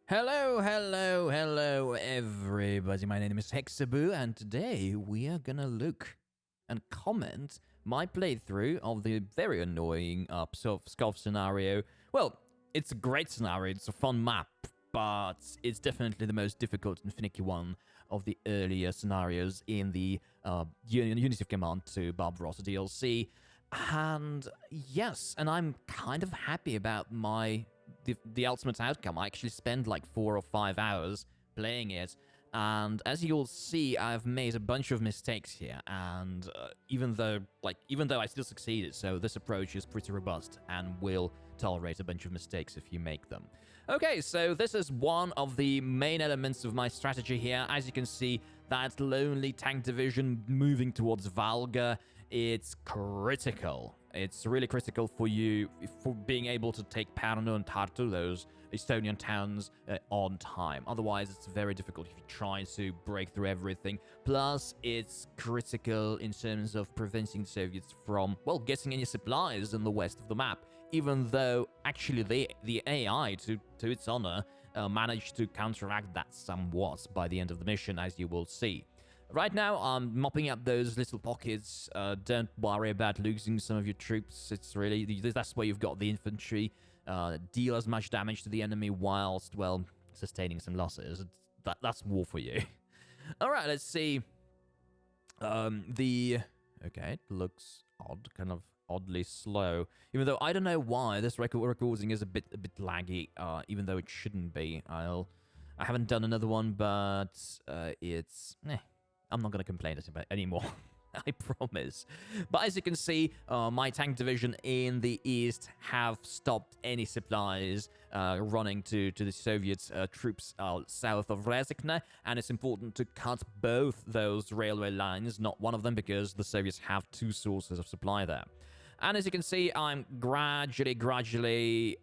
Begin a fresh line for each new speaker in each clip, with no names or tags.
Hello, everybody. My name is Hexaboo, and today we are gonna look and comment my playthrough of the very annoying Pskov scenario. Well, it's a great scenario, it's a fun map, but it's definitely the most difficult and finicky one of the earlier scenarios in the Unity of Command to Barbarossa DLC. And yes, and I'm kind of happy about the ultimate outcome. I actually spent like 4 or 5 hours playing it, and as you'll see, I've made a bunch of mistakes here. And even though I still succeeded, so this approach is pretty robust and will tolerate a bunch of mistakes if you make them. Okay, so this is one of the main elements of my strategy here. As you can see, that lonely tank division moving towards Valga, it's critical. It's really critical for you for being able to take Pärnu and Tartu, those Estonian towns, on time. Otherwise, it's very difficult if you try to break through everything. Plus, it's critical in terms of preventing the Soviets from, well, getting any supplies in the west of the map. Even though, actually, the AI, to its honor, managed to counteract that somewhat by the end of the mission, as you will see. Right now, I'm mopping up those little pockets. Don't worry about losing some of your troops. It's really, that's where you've got the infantry. Deal as much damage to the enemy whilst, well, sustaining some losses. That's war for you. All right, let's see. Okay, it looks odd, kind of oddly slow. Even though I don't know why this recording is a bit laggy. Even though it shouldn't be. I haven't done another one, but it's. I'm not going to complain about it anymore. I promise. But as you can see, my tank division in the east have stopped any supplies running to the Soviet troops south of Rezekne, and it's important to cut both those railway lines, not one of them, because the Soviets have 2 sources of supply there. And as you can see, I'm gradually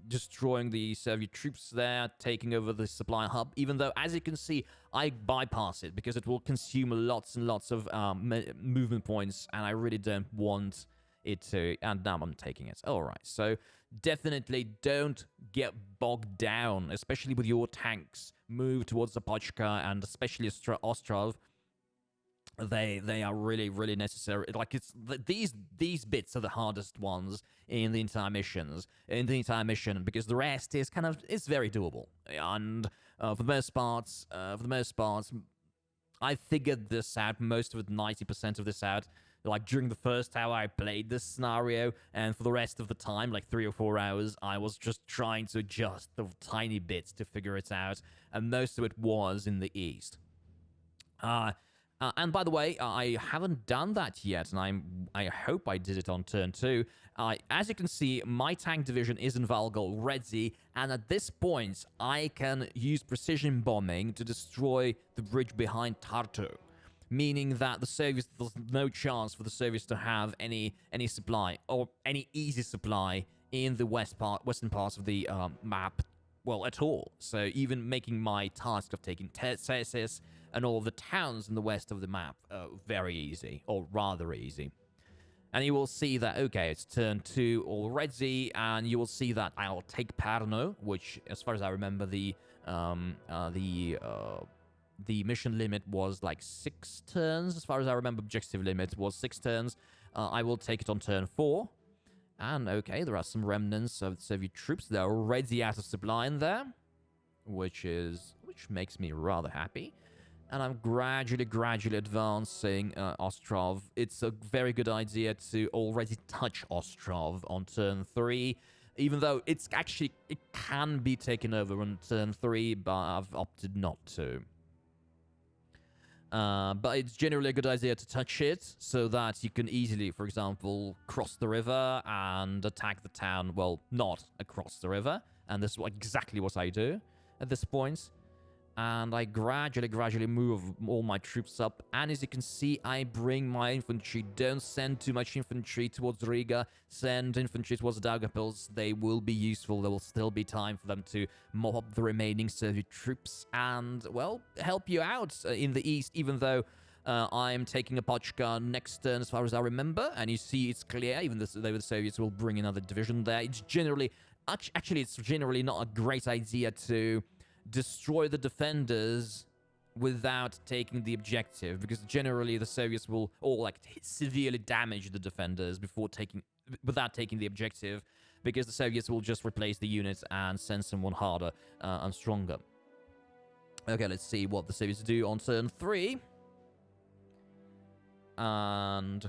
destroying the Soviet troops there, taking over the supply hub, even though, as you can see, I bypass it because it will consume lots and lots of movement points, and I really don't want it to, and now I'm taking it. All right, so definitely don't get bogged down, especially with your tanks. Move towards Zapochka and especially Ostrov. They are really necessary. Like, it's these bits are the hardest ones in the entire mission, because the rest is it's very doable. And for the most part, I figured this out, most of it, 90% of this out, like during the first hour I played this scenario, and for the rest of the time, like 3 or 4 hours, I was just trying to adjust the tiny bits to figure it out, and most of it was in the east. And by the way, I haven't done that yet, and I hope I did it on turn 2. As you can see, my tank division is in Valga already, and at this point, I can use precision bombing to destroy the bridge behind Tartu, meaning that the Soviets, there's no chance for the Soviets to have any supply, or any easy supply, in the western parts of the map, well, at all. So even making my task of taking Tsesis and all of the towns in the west of the map very easy, or rather easy. And you will see that, okay, it's turn 2 already, and you will see that I'll take Pärnu, which, as far as I remember, the mission limit was like 6 turns. As far as I remember, objective limit was 6 turns. I will take it on turn 4. And, okay, there are some remnants of Soviet troops. They're already out of supply in there, which makes me rather happy. And I'm gradually advancing Ostrov. It's a very good idea to already touch Ostrov on turn 3, even though it can be taken over on turn 3, but I've opted not to. But it's generally a good idea to touch it so that you can easily, for example, cross the river and attack the town. Well, not across the river. And this is exactly what I do at this point. And I gradually move all my troops up. And as you can see, I bring my infantry. Don't send too much infantry towards Riga. Send infantry towards Daugavpils. They will be useful. There will still be time for them to mop up the remaining Soviet troops and, well, help you out in the east, even though I'm taking a Pochka next turn as far as I remember, and you see it's clear, even though the Soviets will bring another division there. It's generally, actually, it's generally not a great idea to destroy the defenders without taking the objective, because generally the Soviets will all like severely damage the defenders without taking the objective, because the Soviets will just replace the units and send someone harder and stronger. Okay, let's see what the Soviets do on turn 3. And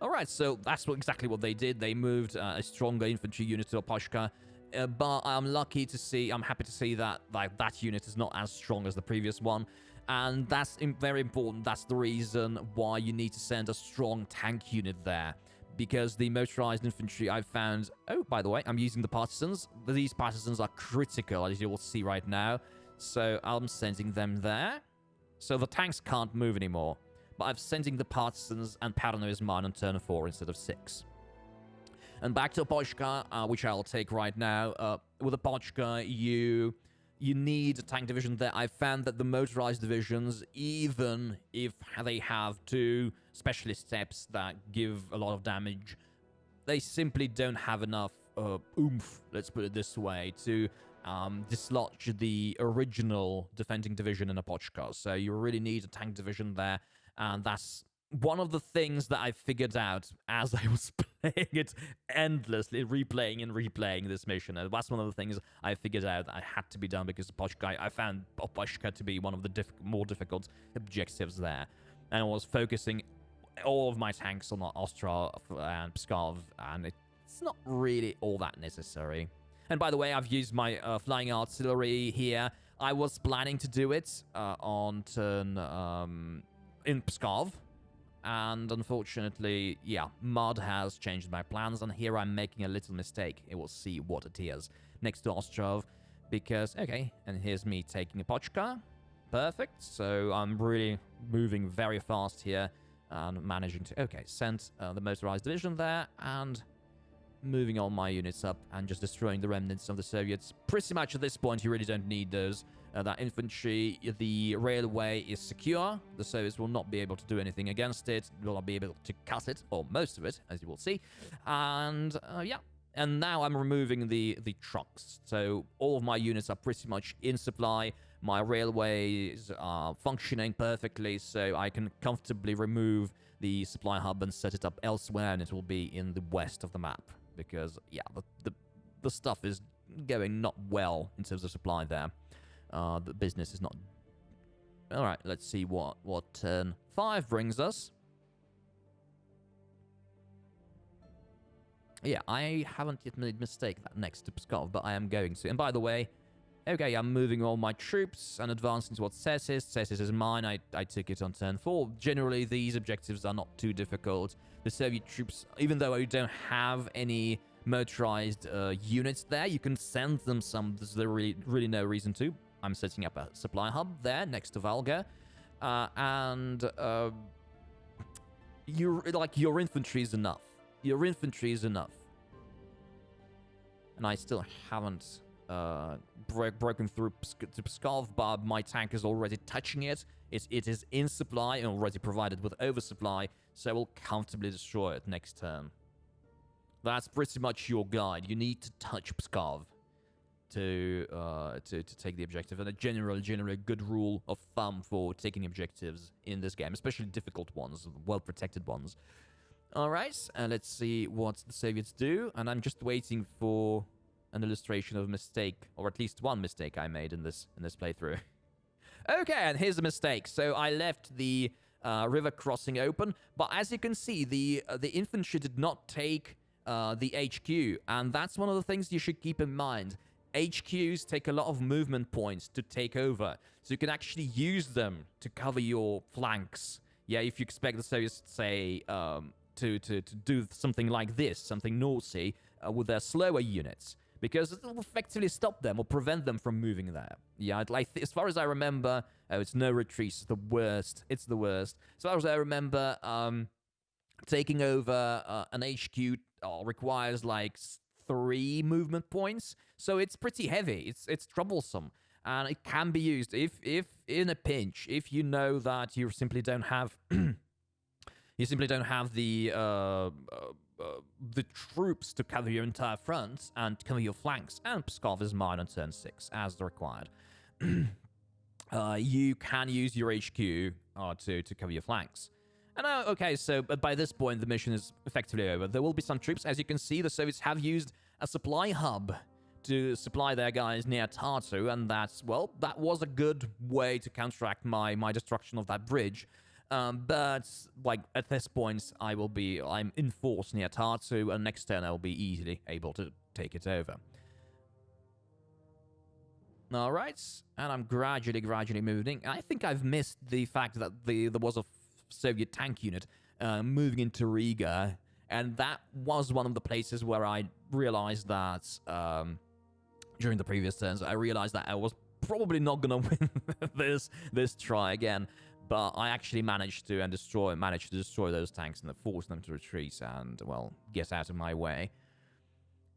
alright, so that's exactly what they did. They moved a stronger infantry unit to Opochka. But I'm happy to see that that unit is not as strong as the previous one. And that's very important. That's the reason why you need to send a strong tank unit there. Because the motorized infantry I've found... Oh, by the way, I'm using the partisans. These partisans are critical, as you will see right now. So I'm sending them there. So the tanks can't move anymore. But I'm sending the partisans and Paranoia's mine on turn 4 instead of 6. And back to Opochka, which I'll take right now. With Opochka, you need a tank division there. I found that the motorized divisions, even if they have 2 specialist steps that give a lot of damage, they simply don't have enough oomph, let's put it this way, to dislodge the original defending division in Opochka. So you really need a tank division there, and that's one of the things that I figured out as I was playing it endlessly, replaying this mission. And that's one of the things I figured out that I had to be done, because I found Opochka to be one of the more difficult objectives there. And I was focusing all of my tanks on Ostrov and Pskov, and it's not really all that necessary. And by the way, I've used my flying artillery here. I was planning to do it on turn in Pskov. And unfortunately, yeah, Mod has changed my plans, and here I'm making a little mistake. It will see what it is next to Ostrov, because, okay, and here's me taking a Pochka. Perfect. So I'm really moving very fast here and managing to, okay, send the motorized division there and moving all my units up and just destroying the remnants of the Soviets. Pretty much at this point, you really don't need those. That infantry, the railway is secure. The Soviets will not be able to do anything against it. Will not be able to cut it, or most of it, as you will see. And, yeah. And now I'm removing the trucks. So all of my units are pretty much in supply. My railways are functioning perfectly, so I can comfortably remove the supply hub and set it up elsewhere, and it will be in the west of the map. Because, yeah, the stuff is going not well in terms of supply there. The business is not... Alright, let's see what turn 5 brings us. Yeah, I haven't yet made a mistake that next to Pskov, but I am going to. And by the way, okay, I'm moving all my troops and advancing towards Cesis. Cesis is mine. I took it on turn 4. Generally, these objectives are not too difficult. The Soviet troops, even though I don't have any motorized units there, you can send them some. There's really no reason to. I'm setting up a supply hub there next to Valga, and your infantry is enough. Your infantry is enough, and I still haven't broken through to Pskov, but my tank is already touching it. It is in supply and already provided with oversupply, so I will comfortably destroy it next turn. That's pretty much your guide. You need to touch Pskov to take the objective, and a generally good rule of thumb for taking objectives in this game, especially difficult ones, well-protected ones. Alright, let's see what the Soviets do, and I'm just waiting for an illustration of a mistake, or at least one mistake I made in this playthrough. Okay, and here's a mistake. So I left the river crossing open, but as you can see, the infantry did not take the HQ, and that's one of the things you should keep in mind. HQs take a lot of movement points to take over, so you can actually use them to cover your flanks. Yeah, if you expect the Soviets, say, to do something like this, something naughty, with their slower units, because it will effectively stop them or prevent them from moving there. Yeah, as far as I remember, it's no retreat, it's the worst. It's the worst. As far as I remember, taking over an HQ requires like 3 movement points, so it's pretty heavy. It's troublesome. and it can be used if in a pinch, if you know that you simply don't have the troops to cover your entire front and cover your flanks, and Pskov is mine on turn 6 as required. You can use your HQ to cover your flanks. And okay, so by this point, the mission is effectively over. There will be some troops. As you can see, the Soviets have used a supply hub to supply their guys near Tartu, and that was a good way to counteract my destruction of that bridge. But, like, at this point, I'm in force near Tartu, and next turn I will be easily able to take it over. Alright, and I'm gradually moving. I think I've missed the fact that there was a Soviet tank unit moving into Riga, and that was one of the places where I realized that, during the previous turns, I realized that I was probably not gonna win this try again, but I actually managed to destroy those tanks and force them to retreat and, well, get out of my way.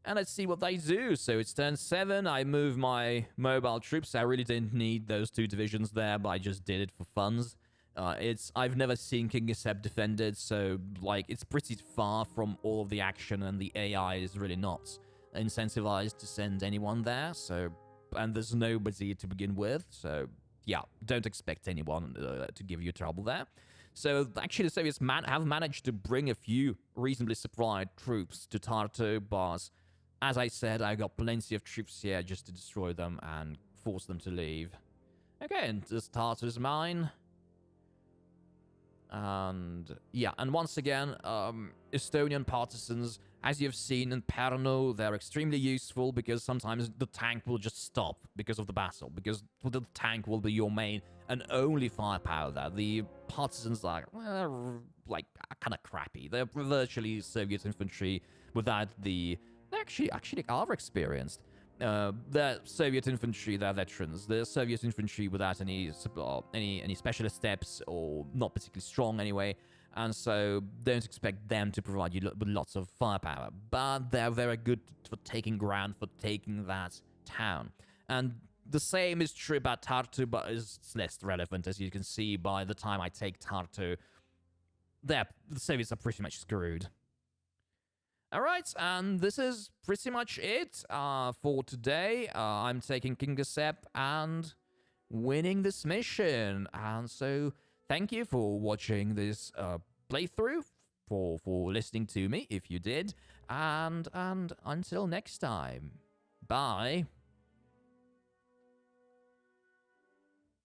And let's see what they do. So it's turn 7. I move my mobile troops. I really didn't need those 2 divisions there, but I just did it for funds. I've never seen Kingisepp defended, so, like, it's pretty far from all of the action, and the AI is really not incentivized to send anyone there. So, and there's nobody to begin with. So, yeah, don't expect anyone to give you trouble there. So, actually, the Soviets have managed to bring a few reasonably supplied troops to Tartu, but as I said, I got plenty of troops here just to destroy them and force them to leave. Okay, and this Tartu is mine. And yeah, and once again, Estonian partisans, as you've seen in Pärnu, they're extremely useful because sometimes the tank will just stop because of the battle, because the tank will be your main and only firepower there. The partisans are, well, like, kind of crappy. They're virtually Soviet infantry without the... They actually are experienced. They're Soviet infantry, they're veterans. They're Soviet infantry without any specialist steps, or not particularly strong anyway, and so don't expect them to provide you with lots of firepower. But they're very good for taking ground, for taking that town. And the same is true about Tartu, but it's less relevant. As you can see, by the time I take Tartu, the Soviets are pretty much screwed. Alright, and this is pretty much it for today. I'm taking Kingisepp and winning this mission. And so, thank you for watching this playthrough, for listening to me, if you did. And until next time, bye.